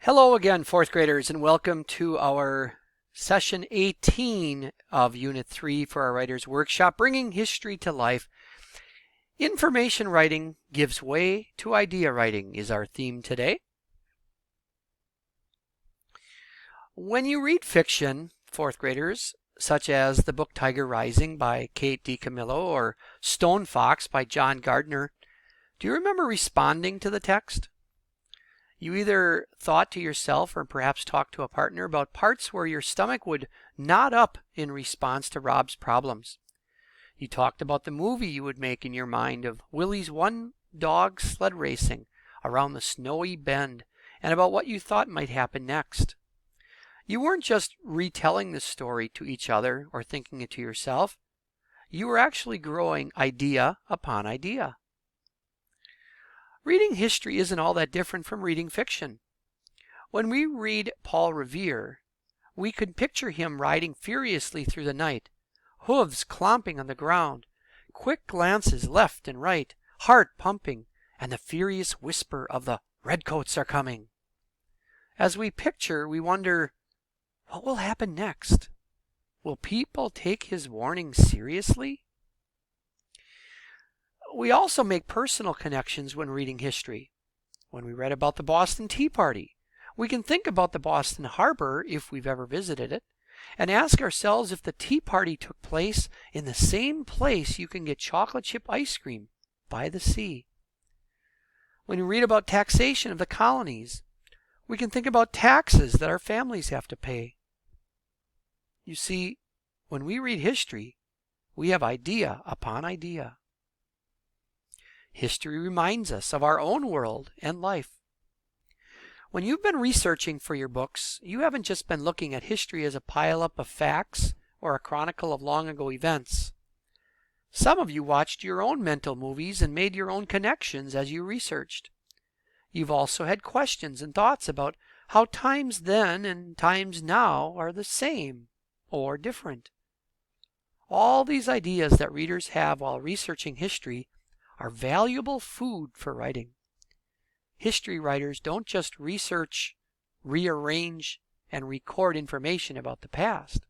Hello again, fourth graders, and welcome to our session 18 of Unit 3 for our Writers Workshop, Bringing History to Life. Information writing gives way to idea writing is our theme today. When you read fiction, fourth graders, such as the book Tiger Rising by Kate DiCamillo or Stone Fox by John Gardner, do you remember responding to the text? You either thought to yourself or perhaps talked to a partner about parts where your stomach would knot up in response to Rob's problems. You talked about the movie you would make in your mind of Willie's one-dog sled racing around the snowy bend and about what you thought might happen next. You weren't just retelling the story to each other or thinking it to yourself. You were actually growing idea upon idea. Reading history isn't all that different from reading fiction. When we read Paul Revere, we could picture him riding furiously through the night, hooves clomping on the ground, quick glances left and right, heart pumping, and the furious whisper of the redcoats are coming. As we picture, we wonder, what will happen next? Will people take his warning seriously? We also make personal connections when reading history. When we read about the Boston Tea Party, we can think about the Boston Harbor, if we've ever visited it, and ask ourselves if the Tea Party took place in the same place you can get chocolate chip ice cream, by the sea. When we read about taxation of the colonies, we can think about taxes that our families have to pay. You see, when we read history, we have idea upon idea. History reminds us of our own world and life. When you've been researching for your books, you haven't just been looking at history as a pile-up of facts or a chronicle of long-ago events. Some of you watched your own mental movies and made your own connections as you researched. You've also had questions and thoughts about how times then and times now are the same or different. All these ideas that readers have while researching history are valuable food for writing. History writers don't just research, rearrange, and record information about the past.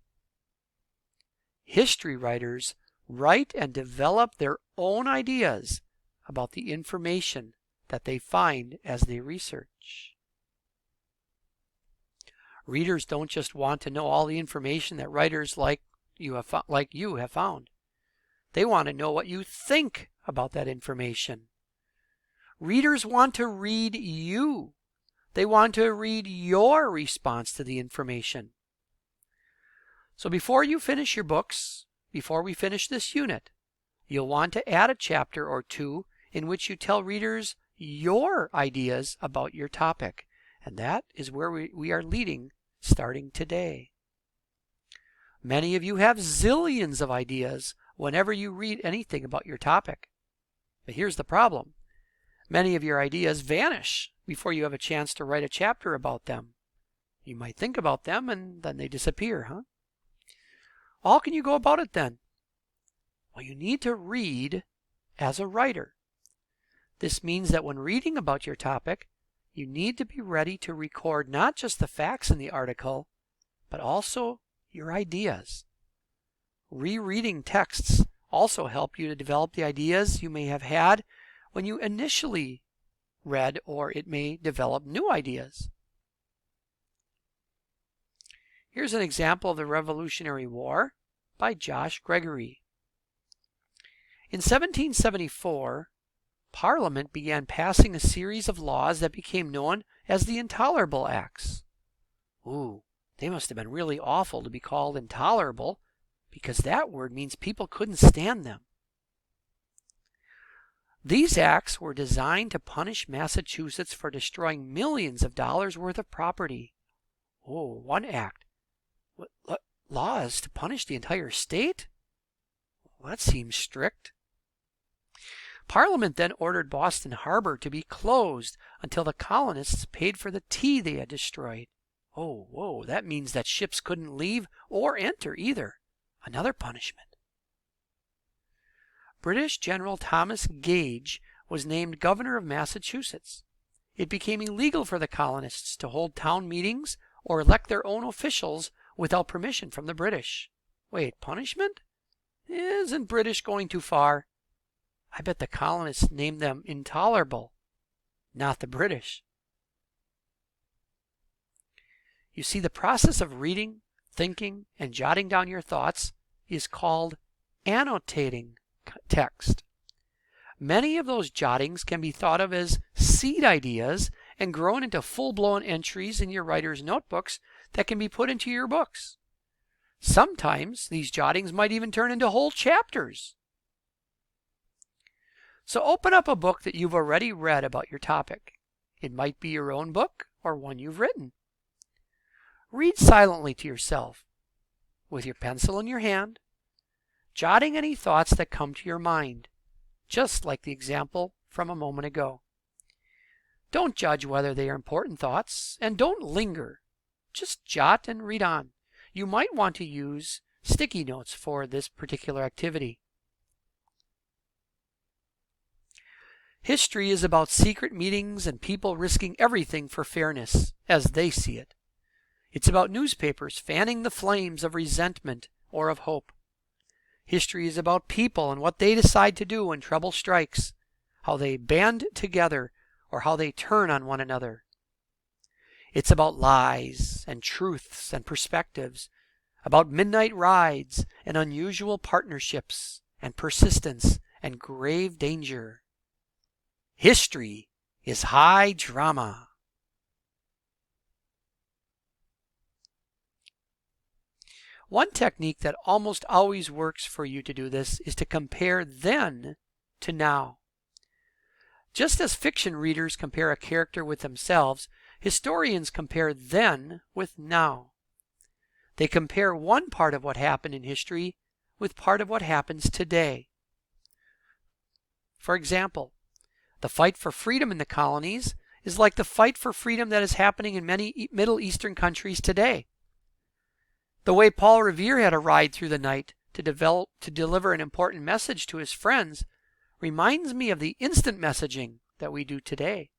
History writers write and develop their own ideas about the information that they find as they research. Readers don't just want to know all the information that writers like you have found. They want to know what you think about that information. Readers want to read you. They want to read your response to the information. So before you finish your books, before we finish this unit, you'll want to add a chapter or two in which you tell readers your ideas about your topic. And that is where we are leading starting today. Many of you have zillions of ideas whenever you read anything about your topic. But here's the problem. Many of your ideas vanish before you have a chance to write a chapter about them. You might think about them and then they disappear, huh? How can you go about it then? Well, you need to read as a writer. This means that when reading about your topic, you need to be ready to record not just the facts in the article, but also your ideas. Rereading texts also help you to develop the ideas you may have had when you initially read, or it may develop new ideas. Here's an example of the Revolutionary War by Josh Gregory. In 1774, Parliament began passing a series of laws that became known as the Intolerable Acts. Ooh, they must have been really awful to be called intolerable, because that word means people couldn't stand them. These acts were designed to punish Massachusetts for destroying millions of dollars worth of property. Oh, one act. Laws to punish the entire state? Well, that seems strict. Parliament then ordered Boston Harbor to be closed until the colonists paid for the tea they had destroyed. Oh, whoa, that means that ships couldn't leave or enter either. Another punishment. British General Thomas Gage was named governor of Massachusetts. it became illegal for the colonists to hold town meetings or elect their own officials without permission from the British. Wait, punishment? Isn't British going too far? I bet the colonists named them intolerable, not the British. You see, the process of reading, thinking, and jotting down your thoughts is called annotating text. Many of those jottings can be thought of as seed ideas and grown into full-blown entries in your writer's notebooks that can be put into your books. Sometimes these jottings might even turn into whole chapters. So open up a book that you've already read about your topic. It might be your own book or one you've written. Read silently to yourself, with your pencil in your hand, jotting any thoughts that come to your mind, just like the example from a moment ago. Don't judge whether they are important thoughts, and don't linger. Just jot and read on. You might want to use sticky notes for this particular activity. History is about secret meetings and people risking everything for fairness, as they see it. It's about newspapers fanning the flames of resentment or of hope. History is about people and what they decide to do when trouble strikes, how they band together or how they turn on one another. It's about lies and truths and perspectives, about midnight rides and unusual partnerships and persistence and grave danger. History is high drama. One technique that almost always works for you to do this is to compare then to now. Just as fiction readers compare a character with themselves, historians compare then with now. They compare one part of what happened in history with part of what happens today. For example, the fight for freedom in the colonies is like the fight for freedom that is happening in many Middle Eastern countries today. The way Paul Revere had to ride through the night to deliver an important message to his friends reminds me of the instant messaging that we do today.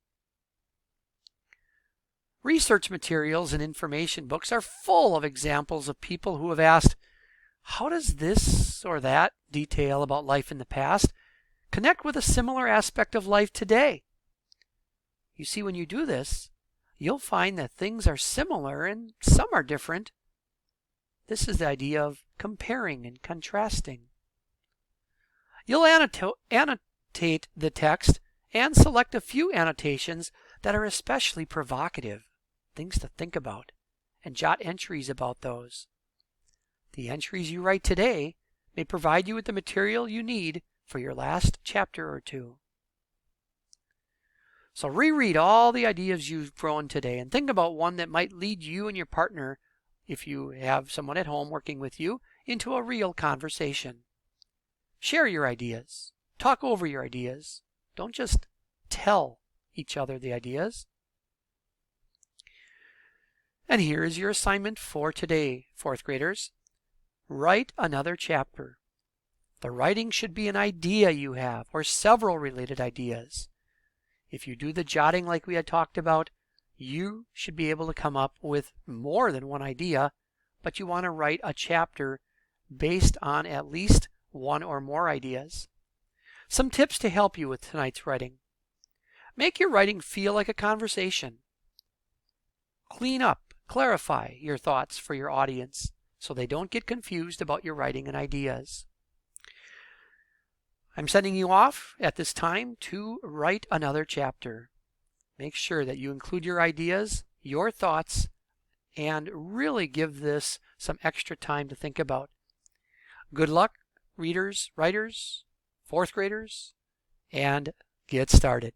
Research materials and information books are full of examples of people who have asked, how does this or that detail about life in the past connect with a similar aspect of life today? You see, when you do this, you'll find that things are similar and some are different. This is the idea of comparing and contrasting. You'll annotate the text and select a few annotations that are especially provocative, things to think about, and jot entries about those. The entries you write today may provide you with the material you need for your last chapter or two. So reread all the ideas you've grown today and think about one that might lead you and your partner, if you have someone at home working with you, into a real conversation. Share your ideas. Talk over your ideas. Don't just tell each other the ideas. And here is your assignment for today, fourth graders. Write another chapter. The writing should be an idea you have, or several related ideas. If you do the jotting like we had talked about, you should be able to come up with more than one idea, but you want to write a chapter based on at least one or more ideas. Some tips to help you with tonight's writing. Make your writing feel like a conversation. Clean up, clarify your thoughts for your audience so they don't get confused about your writing and ideas. I'm sending you off at this time to write another chapter. Make sure that you include your ideas, your thoughts, and really give this some extra time to think about. Good luck, readers, writers, fourth graders, and get started.